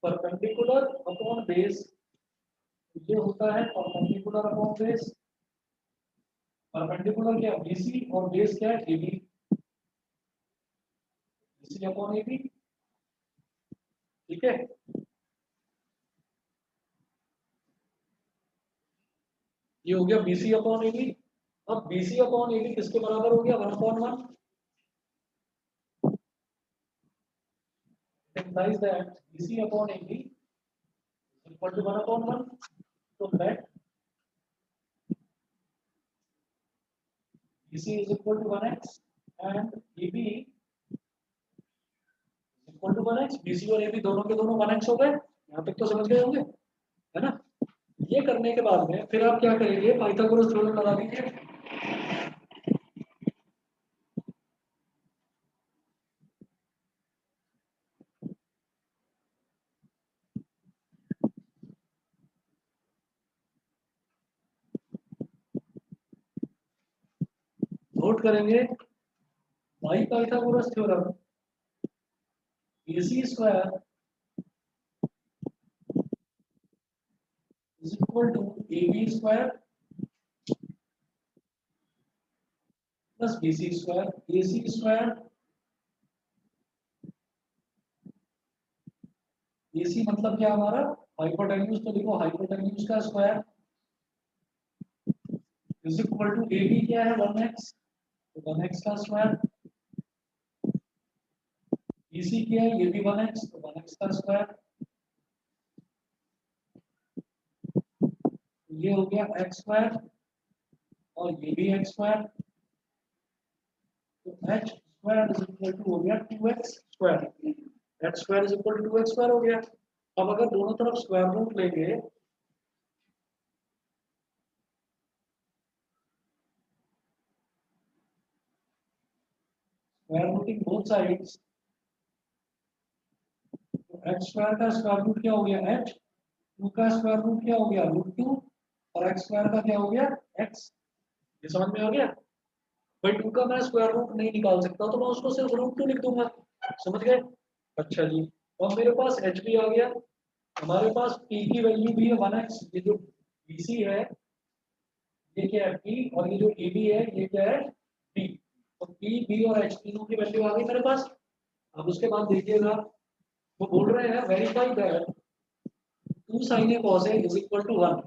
[SPEAKER 1] Perpendicular upon base. ये होता है परपेंडिकुलर अपॉन बेस। परपेंडिकुलर क्या? BC, और बेस क्या है? AB। BC upon AB। ठीक है, ये हो गया BC अपॉन AB। अब BC अपॉन AB किसके बराबर हो गया? 1/1। implies that BC upon AB is equal to 1/1. So let BC is equal to 1x and AB is equal to 1x। BC और AB दोनों के दोनों 1x हो गए। यहाँ तक तो समझ गए होंगे, है ना? ये करने के बाद में फिर आप क्या करेंगे? पाइथागोरस थ्योरम लगा दीजिए। नोट करेंगे, by Pythagoras theorem AC square is equal to AB square plus BC square. AC square, AC मतलब क्या हमारा? हाइपोटेन्यूज, तो लिखो हाइपोटेन्यूज का square is equal to AB क्या है? 1x, तो 1x का स्क्वायर। BC क्या है? ये भी 1x, तो 1x का स्क्वायर। ये हो गया x स्क्वायर, और ये भी x स्क्वायर। तो h square is equal to हो गया 2x square. h square is equal to 2x square हो गया। अब अगर दोनों तरफ स्क्वायर रूट लेंगे, स्क्वायर रूटिंग बोथ साइड्स, तो h स्क्वायर का स्क्वायर रूट क्या हो गया? h। 2 का स्क्वायर रूट क्या हो गया? √2। और x स्क्वायर का क्या हो गया? x। ये समझ में आ गया भाई? 2 का मैं स्क्वायर रूट नहीं निकाल सकता, तो मैं उसको सिर्फ √2 लिख दूंगा। समझ गए? अच्छा जी, और मेरे पास h भी आ गया। हमारे पास p की वैल्यू भी है 1x। ये जो BC है ये क्या है? p, और ये जो AB है ये क्या है? p। तो p, b और h तीनों की वैल्यू आ गई मेरे पास। अब उसके बाद देखिएगा, वो बोल रहे हैं verify that 2 sin a cos a is equal to 1।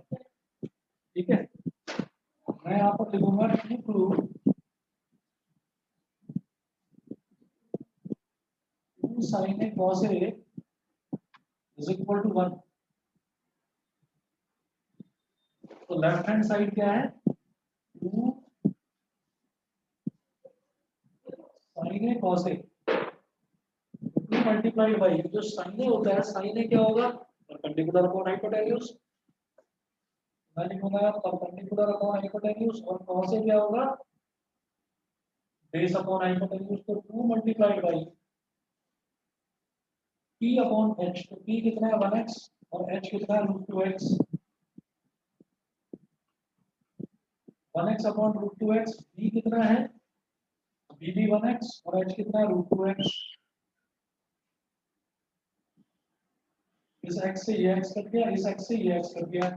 [SPEAKER 1] ठीक है, मैं यहाँ पर लिखूंगा to prove 2 sin a cos a is equal to 1। तो लेफ्ट हैंड साइड क्या है? 2 sin a cos a, 2 multiplied by जो sin a होता है, sin a क्या होगा? Perpendicular upon hypotenuse. मैं लिखूंगा परपेंडिकुलर अपॉन हाइपोटेन्यूज, और cos a क्या होगा? Base upon hypotenuse. तो 2 multiplied by p upon h। तो p कितना है? 1x, और h कितना है? √2x। 1x upon √2x। b कितना है? b भी 1x, और h कितना है? √2x। इस x से ये x कट गया, इस x से ये x कट गया।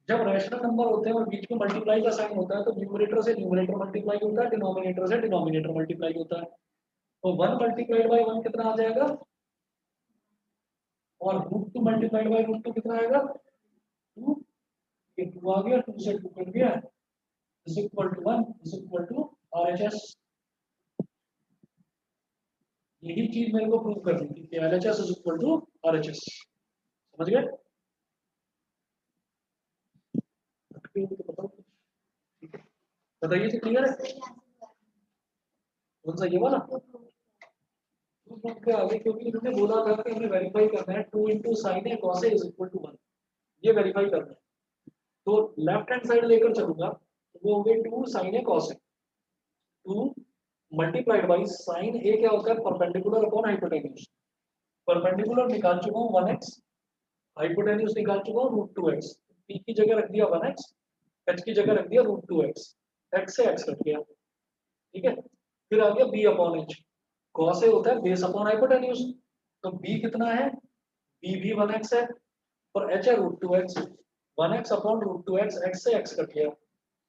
[SPEAKER 1] जब रैशनल नंबर होते हैं और बीच में मल्टीप्लाई का साइन होता है, तो न्यूमरेटर से न्यूमरेटर मल्टीप्लाई होता है, डिनोमिनेटर से डिनोमिनेटर मल्टीप्लाई होता है। तो 1 मल्टीप्लाइड बाई 1 कितना आ जाएगा? और √2 मल्टीप्लाइड बाई √2 कितना आएगा? 2। ये 2 आ गया, 2 से 2 कट गया, is equal to 1 is equal to RHS। यही चीज मेरे को प्रूव करनी थी कि LHS is equal to RHS। समझ गए? बताइए तो क्लियर है? कौन सा ये वाला? प्रूफ के आगे क्योंकि इन्होंने बोला था कि हमें वेरीफाई करना है 2 into sine A cos A is equal to 1। ये वेरीफाई करना है तो लेफ्ट हैंड साइड लेकर चलूंगा तो वो हो गए 2 sine A cos A. 2 multiplied by sine A क्या होता है परपेंडिकुलर अपॉन हाइपोटेन्यूज। परपेंडिकुलर निकाल चुका हूँ 1x, हाइपोटेन्यूज निकाल चुका हूँ √2x। p की जगह रख दिया 1x, h की जगह रख दिया √2x, x से x कट गया। ठीक है, फिर आ गया b upon h। cos a होता है बेस अपॉन हाइपोटेन्यूज, तो b कितना है? b भी 1x है और h है √2x। 1x upon √2x, x से x कट गया,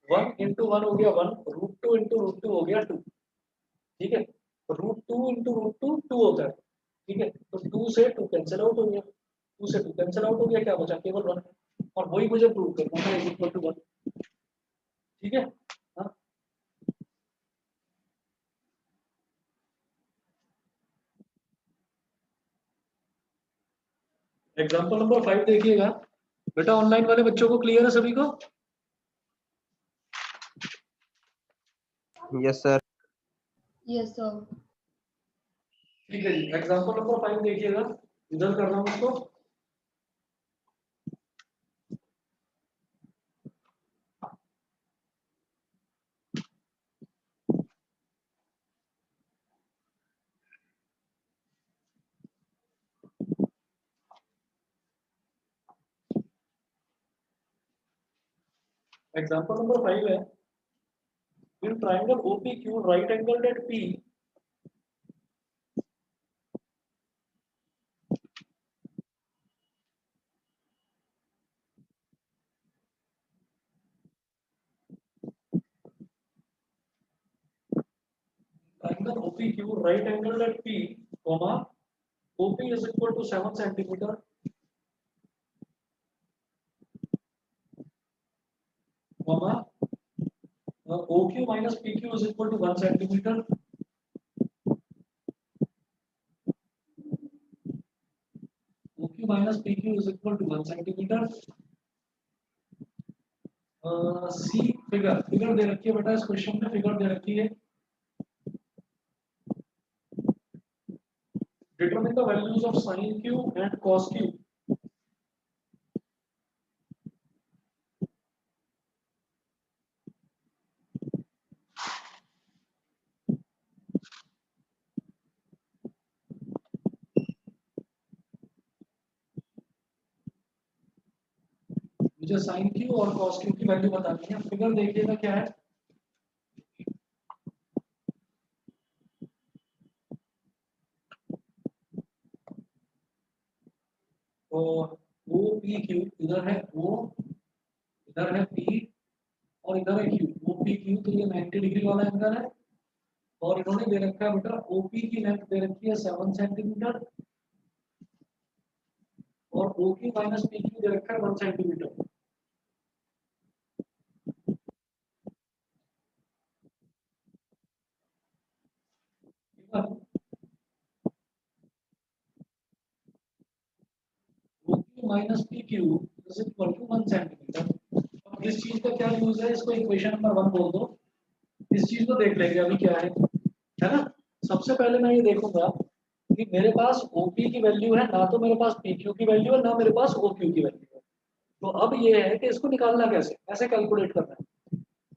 [SPEAKER 1] 1 इंटू 1 हो गया 1, √2 इंटू √2 हो गया 2। ठीक है, √2 इंटू √2 2 होता है। ठीक है, तो 2 से 2 कैंसिल आउट हो गया, 2 से 2 कैंसिल आउट हो गया, क्या बचा? केवल 1। और वही मुझे प्रूव करना है इज इक्वल टू 1। ठीक है, हाँ। एग्जाम्पल नंबर 5 देखिएगा बेटा, ऑनलाइन वाले बच्चों को क्लियर है सभी को?
[SPEAKER 3] Yes, sir.
[SPEAKER 2] Yes, sir.
[SPEAKER 1] ठीक है जी, एग्जाम्पल नंबर 5 देखिएगा, इधर कर रहा हूँ इसको। एग्जाम्पल नंबर 5 है, in triangle OPQ right angle at P triangle OPQ right angle at P, comma OP is equal to 7 centimeter, comma OQ minus PQ is equal to 1 centimeter, OQ minus PQ is equal to 1 centimeter। See figure दे रखी है बेटा, इस question में figure दे रखी है। Determine the values of sine Q and cos Q. मुझे साइन क्यू और कॉस क्यू की वैल्यू बतानी है। फिगर देखिएगा क्या है, तो ओ पी क्यू इधर है, ओ इधर है पी और इधर है क्यू। ओ पी क्यू तो ये 90 डिग्री वाला एंगल है और इन्होंने दे रखा है बेटा ओपी की लेंथ दे रखी है 7 सेंटीमीटर और ओक्यू माइनस पी क्यू दे रखा है 1 centimetre. OQ minus PQ is equal to 1 centimetre. अब इस चीज का क्या यूज है, इसको इक्वेशन नंबर 1 बोल दो। इस चीज को देख लेंगे अभी क्या है ना। सबसे पहले मैं ये देखूंगा कि मेरे पास OP की वैल्यू है ना, तो मेरे पास PQ की वैल्यू है ना, मेरे पास OQ की वैल्यू है। तो अब ये है कि इसको निकालना कैसे, ऐसे कैलकुलेट करना है।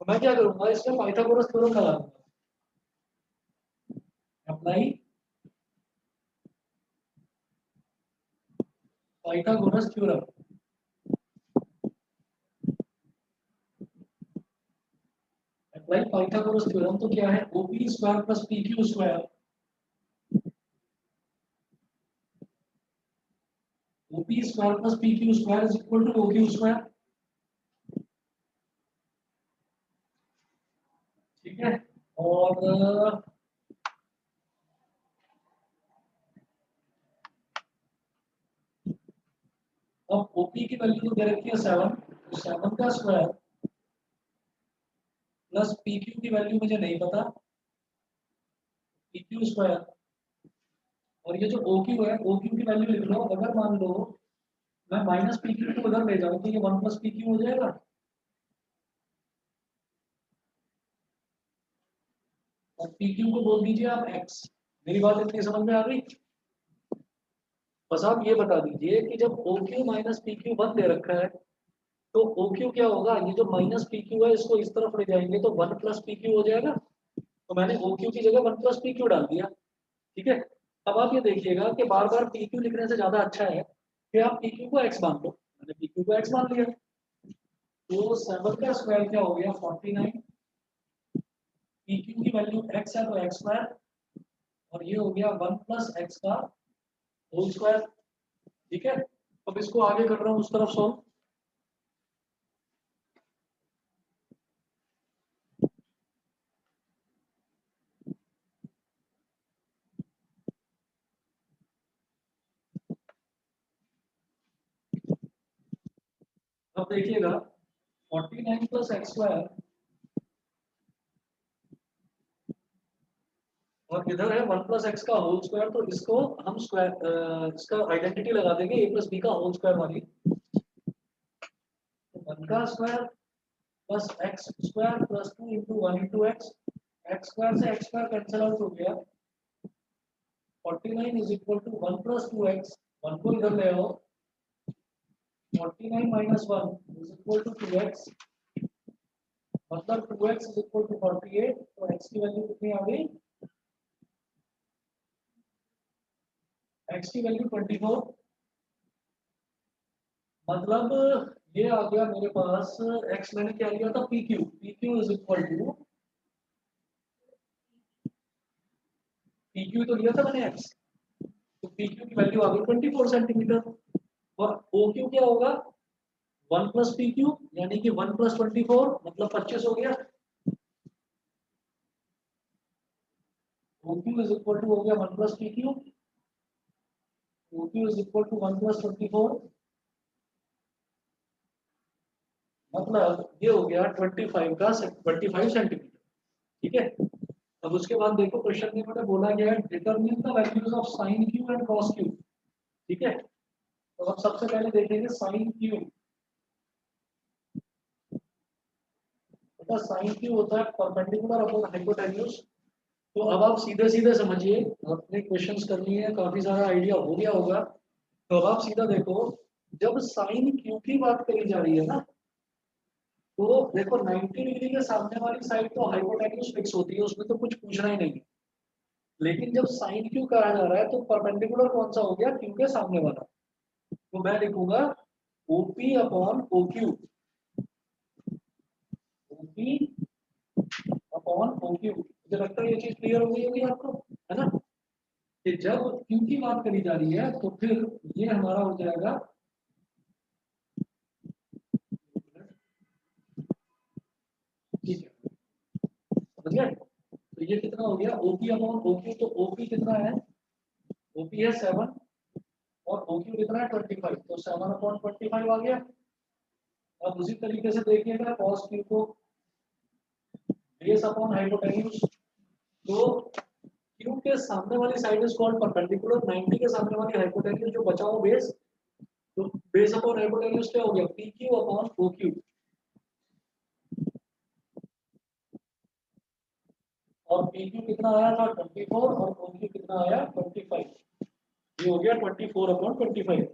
[SPEAKER 1] तो मैं क्या करूंगा, इसमें पाइथागोरस थ्योरम लगा दूंगा। Apply Pythagoras theorem. Apply Pythagoras theorem तो क्या है, OP square plus PQ square, OP square plus PQ square is equal to OQ square. ठीक है, और अब OP की वैल्यू तो दे रखी है 7, तो 7 का स्क्वायर प्लस पी क्यू की वैल्यू मुझे नहीं पता, पी क्यू स्क्वायर, और ये जो ओ क्यू है, ओ क्यू की वैल्यू लिख लो। अगर मान लो मैं माइनस पी क्यू को उधर ले जाऊँ तो ये 1 प्लस पी क्यू हो जाएगा। और पी क्यू को बोल दीजिए आप एक्स। मेरी बात इतनी समझ में आ गई? बस आप ये बता दीजिए कि जब O Q minus P Q 1 दे रखा है तो ओ क्यू क्या होगा, ये जो माइनस पी क्यू है इसको इस तरफ ले जाएंगे तो 1 प्लस पी क्यू हो जाएगा। तो मैंने ओ क्यू की जगह 1 प्लस पी क्यू डाल दिया। ठीक है, अब आप ये देखिएगा कि बार बार पी क्यू लिखने से ज्यादा अच्छा है कि आप पी क्यू को एक्स मान लो। मैंने पी क्यू को एक्स मान लिया, तो 7 का स्क्वायर क्या हो गया 49, पी क्यू की वैल्यू एक्स है तो एक्स स्क्वायर, और ये हो गया 1 प्लस एक्स का होल स्क्वायर। ठीक है, अब इसको आगे कर रहा हूँ उस तरफ सॉल्व। अब देखिएगा 49 प्लस एक्स स्क्वायर, और इधर है 1 प्लस एक्स का होल स्क्वायर, तो इसको हम स्क्वायर इसका आइडेंटिटी लगा देंगे ए प्लस बी का होल स्क्वायर वाली। तो 1 का square plus x square plus 2 into 1 into x, x square से एक्स स्क्वायर कैंसिल आउट हो गया। 49 is equal to 1 plus 2x, 1 को इधर ले आओ, 49 minus 1 is equal to 2x, मतलब 2x इज इक्वल टू 48। तो x की वैल्यू कितनी आ गई, x की वैल्यू 24, मतलब ये आ गया मेरे पास x। मैंने क्या लिया था pq, pq is equal to, pq तो लिया था मैंने x, तो pq की वैल्यू आ गई 24 सेंटीमीटर। और oq क्या होगा 1 प्लस पी क्यू, यानी कि 1 प्लस 24 मतलब 25 हो गया। OQ इज इक्वल टू हो गया 1 plus P Q, OQ is equal to 1 plus 24, मतलब ये हो गया 25 का 25 सेंटीमीटर। ठीक है, अब उसके बाद देखो क्वेश्चन में मैंने बोला गया है determine the values of sine Q and cos Q. ठीक है, तो अब सबसे पहले देखेंगे साइन क्यू। बेटा साइन क्यू होता है परपेंडिकुलर अपॉन हाइपोटेन्यूज। तो अब आप सीधे सीधे समझिए, अपने क्वेश्चंस करनी है, काफी सारा आइडिया हो गया होगा। तो अब आप सीधा देखो, जब साइन क्यू की बात करी जा रही है ना, तो देखो 90 डिग्री के सामने वाली साइड तो हाइपोटेन्यूज फिक्स होती है, उसमें तो कुछ पूछना ही नहीं है। लेकिन जब साइन क्यू कहा जा रहा है तो परपेंडिकुलर कौन सा हो गया, क्यू के सामने वाला। तो मैं लिखूंगा OP upon OQ, OP upon OQ. मुझे लगता है ये चीज क्लियर हो गई होगी आपको, है ना? कि जब क्यू की बात करी जा रही है तो फिर ये हमारा हो जाएगा, ठीक है समझ गए? तो ये कितना हो गया ओपी अपॉन ओक्यू, तो ओपी कितना है, ओपी है 7 और ओक्यू कितना है 25, तो 7 अपॉन 25 आ गया। अब उसी तरीके से देखिएगा कॉस क्यू को, बेस अपॉन हाइपोटेन्यूज। तो क्यू के सामने वाली साइड इज कॉल्ड परपेंडिकुलर, 90 के सामने वाली हाइपोटेन्यूज जो बचा हो बेस, तो बेस अपॉन हाइपोटेन्यूज क्या हो गया P Q upon O Q. और पी क्यू कितना आया था 24 और ओ क्यू कितना आया 25, ये हो गया 24 अपॉन 25।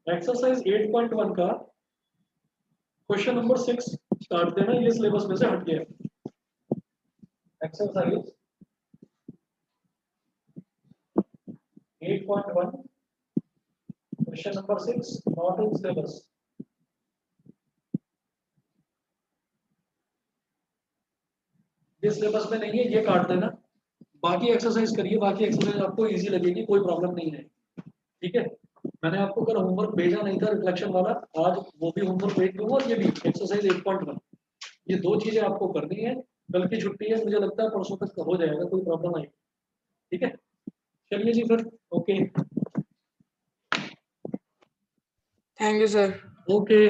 [SPEAKER 1] एक्सरसाइज 8.1 का क्वेश्चन नंबर 6 स्टार्ट देना, ये सिलेबस में से हट गया। Exercise 8.1 question number 6 not in syllabus. ये सिलेबस में नहीं है, ये काट देना। बाकी एक्सरसाइज करिए, बाकी एक्सरसाइज आपको इजी लगेगी, कोई प्रॉब्लम नहीं है। ठीक है, मैंने आपको कल होमवर्क भेजा नहीं था रिफ्लेक्शन वाला, आज वो भी होमवर्क भेज दूंगा, और ये भी एक्सरसाइज 8.1, ये दो चीजें आपको करनी है। कल की छुट्टी है, मुझे लगता है परसों तक हो जाएगा, कोई प्रॉब्लम नहीं। ठीक है, चलिए जी फिर, okay
[SPEAKER 4] thank you sir.
[SPEAKER 1] Okay.